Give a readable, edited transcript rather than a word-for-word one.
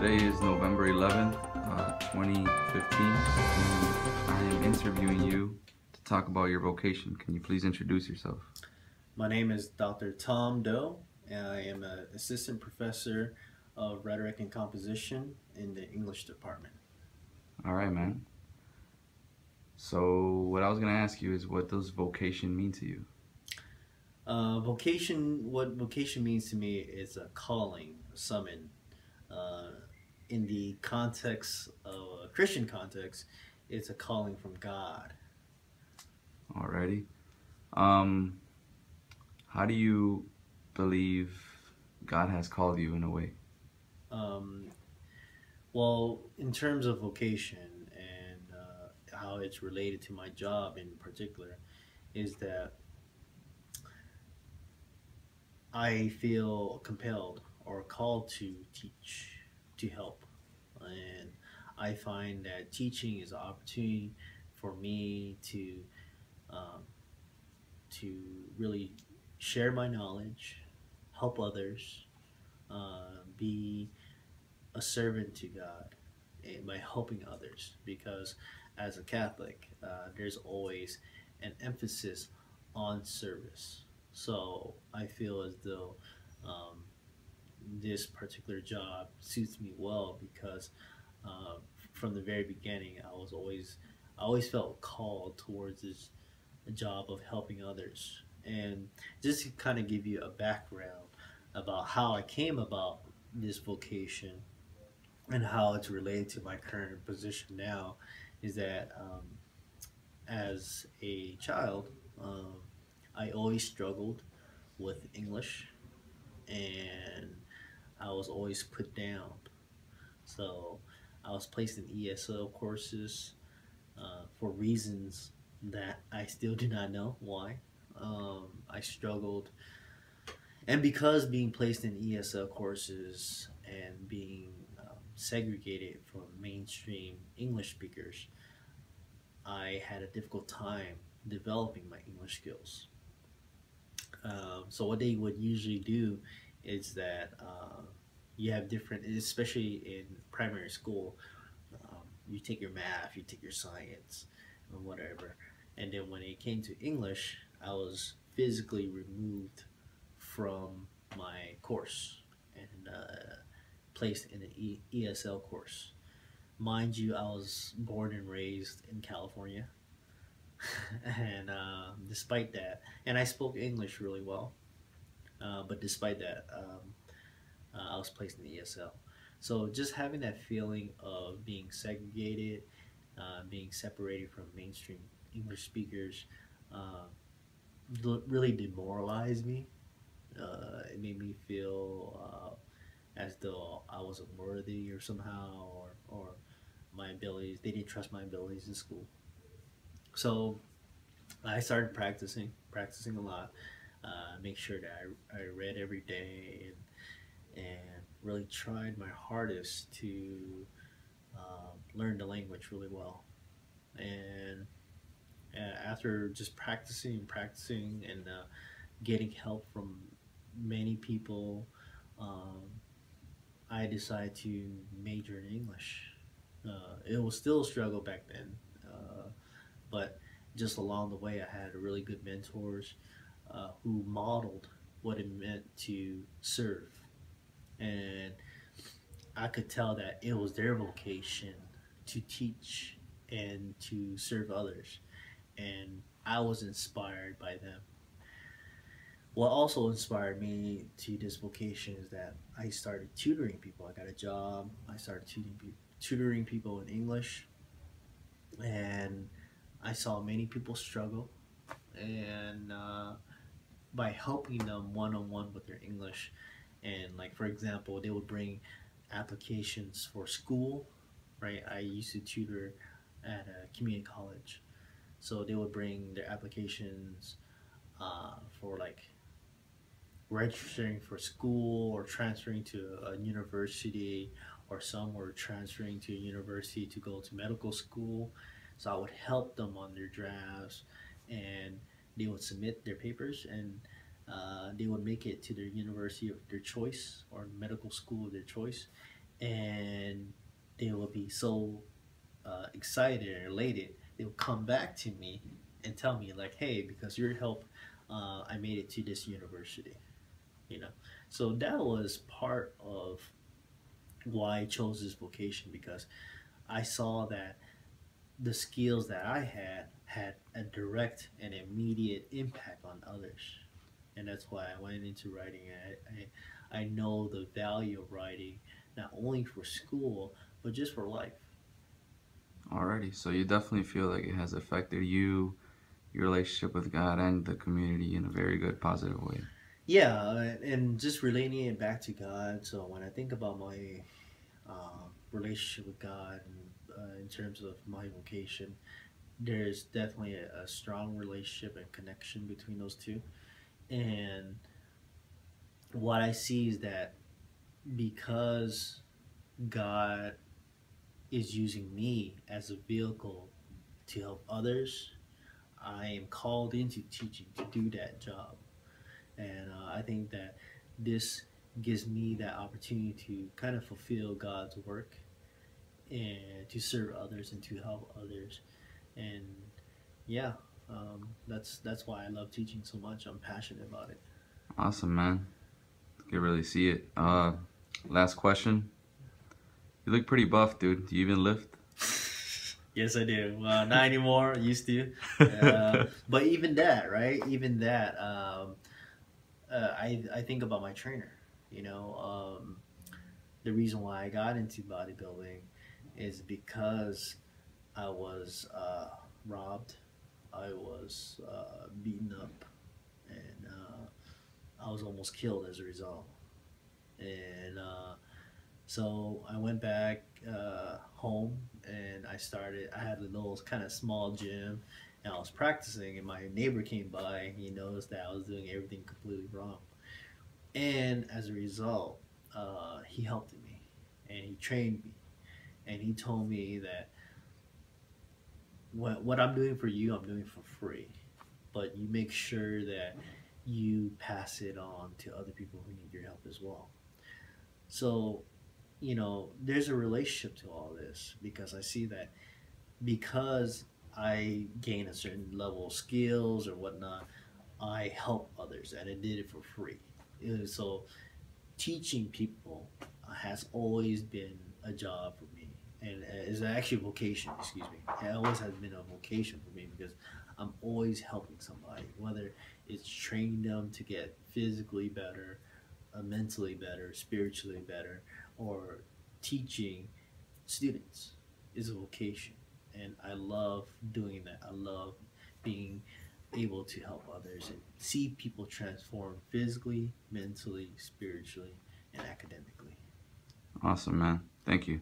Today is November 11th, 2015, and I am interviewing you to talk about your vocation. Can you please introduce yourself? My name is Dr. Tom Doe, and I am an assistant professor of rhetoric and composition in the English department. All right, man. So, what I was going to ask you is, what does vocation mean to you? What vocation means to me is a calling, a summon. Uh, in the context of a Christian context, it's a calling from God. Alrighty. Um, how do you believe God has called you in a way? Um, well, in terms of vocation and how it's related to my job in particular, is that I feel compelled or called to teach, to help. And I find that teaching is an opportunity for me um, to really share my knowledge, help others, be a servant to God by helping others. Because as a Catholic, there's always an emphasis on service. So I feel as though um, this particular job suits me well because uh, from the very beginning, I always felt called towards this job of helping others. And just to kind of give you a background about how I came about this vocation and how it's related to my current position now, is that as a child, I always struggled with English and I was always put down. So I was placed in ESL courses for reasons that I still do not know why. I struggled, and because being placed in ESL courses and being segregated from mainstream English speakers, I had a difficult time developing my English skills. So what they would usually do is that you have different, especially in primary school, you take your math, you take your science, and whatever. And then when it came to English, I was physically removed from my course and placed in an ESL course. Mind you, I was born and raised in California, and despite that, and I spoke English really well. But despite that, I was placed in the ESL. So just having that feeling of being segregated, being separated from mainstream English speakers, uh, really demoralized me. It made me feel as though I wasn't worthy or somehow, or my abilities. They didn't trust my abilities in school. So I started practicing a lot. Make sure that I read every day and really tried my hardest to learn the language really well. And after just practicing, and getting help from many people, um, I decided to major in English. It was still a struggle back then, but just along the way, I had really good mentors who modeled what it meant to serve, and I could tell that it was their vocation to teach and to serve others, and I was inspired by them. What also inspired me to this vocation is that I started tutoring people. I got a job. I started tutoring people in English, and I saw many people struggle. And by helping them one on one with their English, and like for example, they would bring applications for school, right? I used to tutor at a community college, so they would bring their applications for like registering for school or transferring to a university, or some were transferring to a university to go to medical school. So I would help them on their drafts, and they would submit their papers, and they would make it to their university of their choice or medical school of their choice, and they will be so excited and elated. They'll come back to me and tell me like, "Hey, because your help, I made it to this university." You know, so that was part of why I chose this vocation, because I saw that the skills that I had a direct and immediate impact on others, and that's why I went into writing. I know the value of writing, not only for school but just for life. Alrighty, so you definitely feel like it has affected you, your relationship with God, and the community in a very good, positive way. Yeah, and just relating it back to God. So when I think about my relationship with God, and, in terms of my vocation, there's definitely a strong relationship and connection between those two. And what I see is that because God is using me as a vehicle to help others, I am called into teaching to do that job. And I think that this gives me that opportunity to kind of fulfill God's work and to serve others and to help others. And yeah, that's why I love teaching so much. I'm passionate about it. Awesome, man. You can really see it. Last question. You look pretty buff, dude. Do you even lift? Yes, I do. Not anymore. I used to. But even that, right? Even that, I think about my trainer. You know, the reason why I got into bodybuilding is because I was robbed, I was beaten up, and I was almost killed as a result. And so I went back home, and I had a little kind of small gym, and I was practicing, and my neighbor came by, and he noticed that I was doing everything completely wrong. And as a result, he helped me, and he trained me, and he told me that what I'm doing for you, I'm doing for free, but you make sure that you pass it on to other people who need your help as well. So, there's a relationship to all this, because I see that because I gain a certain level of skills or whatnot, I help others, and I did it for free. So teaching people has always been a job for me, and is actually a vocation. Excuse me. It always has been a vocation for me, because I'm always helping somebody, whether it's training them to get physically better, mentally better, spiritually better, or teaching students is a vocation, and I love doing that. I love being able to help others and see people transform physically, mentally, spiritually, and academically. Awesome, man. Thank you.